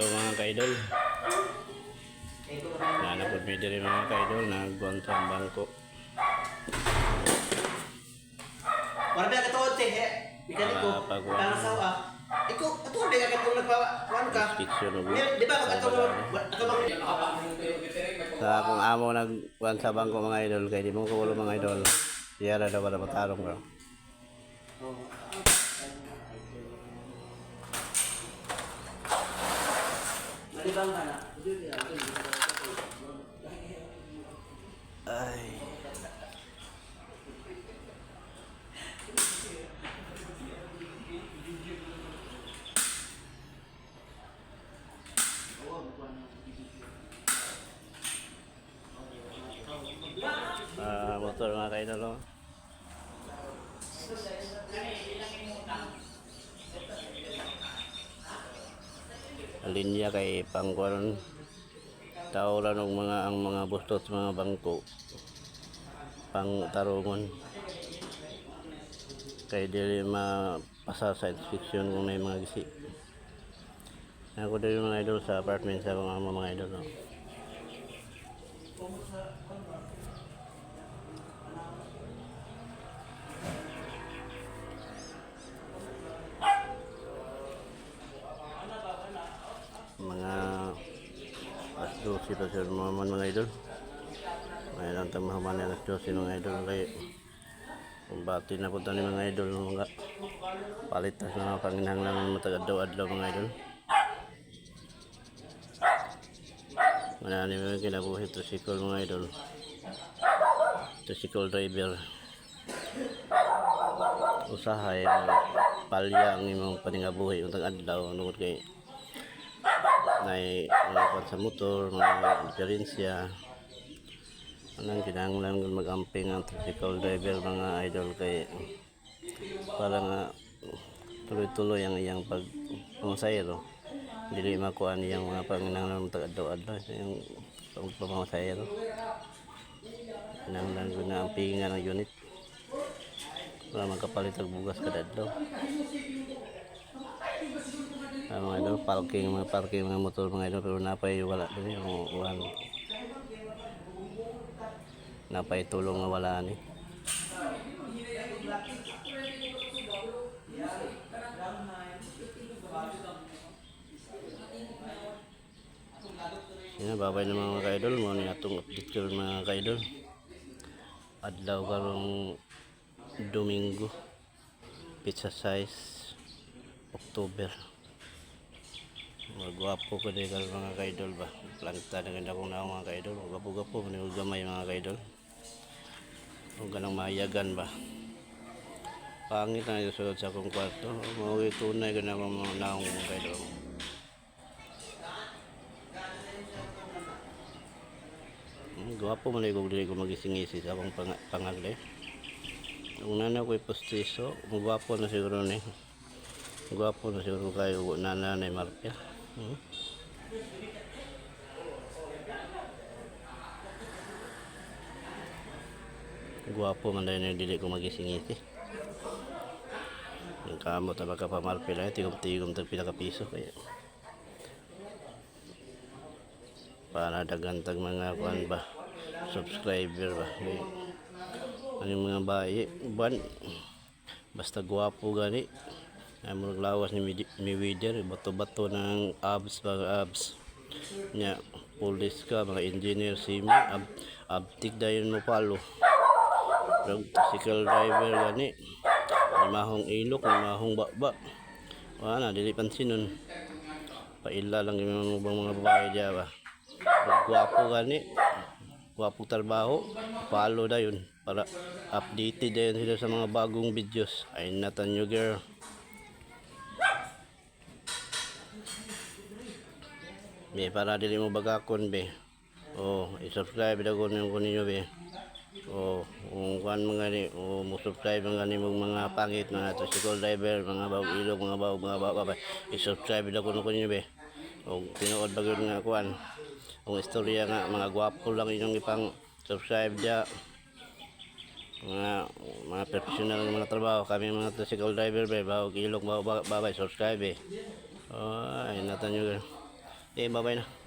Hello mga kaidol. Nanapod mi diri mga kaidol, nagbuntang bangko. Wala ka tuod te, ikan ko. Para sa iko, ato ba ka katong nagpawan ka? Di ba ka katong Sa akong amo nagkuan sa bangko mga idol, kay di mo ko ulo mga idol. Siya na daw para matarong bro. malibang ka na. Ay. Motor mga kaidol. Oh. Linya kay pangkuan tawran og ang mga bustot sa mga bangko pang tarungon kay dili mapasa sa inspection kung may mga gisi. Ako dili mga idol sa apartment sa mga idol. No? Mga alas 12 pa sila mga idol. Mayroon tayong mahaman na alas 12 mga idol. Kaya kumbati na punta ni mga idol. Mga palitas na mga panginahanglan matagadaw-adlaw mga idol. Manani mga kinabuhi tricycle mga idol. Tricycle driver. Usahay palya ang imong paningabuhi untang adlaw nungod kay nay mga sa motor, mga diferensya. Anong kinahanglan mag-amping ang tricycle driver mga idol kay para nga tuloy-tuloy ang iyang pagpamasayro. Dili makuha niyang mga panginahanglan tagad-adlaw yung pagpamasayro. Kinahanglan ko na ampingan ang unit para magkapalit og bugas kada adlaw. Mga idol, parking mga motor mga idol, pero napay wala din yung uwan. Napay tulong nga wala ni. Babay na mga kaidol, mo ni atong update ko mga kaidol. Adlaw karong Domingo, pizza size October. Magwapo ko din mga kaidol ba. Planta na ganda kong na mga kaidol. Gapo-gapo, gamay mga kaidol. Huwag ganang mayagan ba. Pangit na isusunod sa akong kwarto. Mawag tunay ganda kong mga naong mga kaidol. Gwapo man ko dili ko magising-isi sa akong pangagle. Kung nana ko'y postiso, magwapo na siguro ni. Gwapo na siguro kayo nanay Marpia. Gwapo man dahil dili ko magising-isi. Yung kamot na baka pamarpil ay tigom-tigom tag pinakapiso kaya. Para dagantag mga kuan ba subscriber ba. Ano mga bayi ban basta gwapo gani. Ay murag lawas ni Mayweather, bato-bato ng abs nya police ka mga engineer simi abtik dayon mo palo tricycle driver gani mahong ilok mahong baba wala dili pansinon paila lang yung mga babae diya ba gwapo gani gwapo trabaho palo dayon para updated dayon sila sa mga bagong videos ay natan nyo girl. Be para dili mo bagakon be. Oh, i-subscribe daw ko ninyo be. Oh, kung kuan mga ni, mo subscribe mga ni mga pangit na tricycle driver, mga bawog ilog, mga bawog i-subscribe daw ko ninyo be. Oh, tinuod bagod nga kuan. Ang istorya nga mga gwapo lang inyong ipang subscribe dia. Mga professional ng mga trabaho, kami mga tricycle driver be, bawog ilog, bawog subscribe be. Oh, ay natan nyo. Okay, bye-bye na.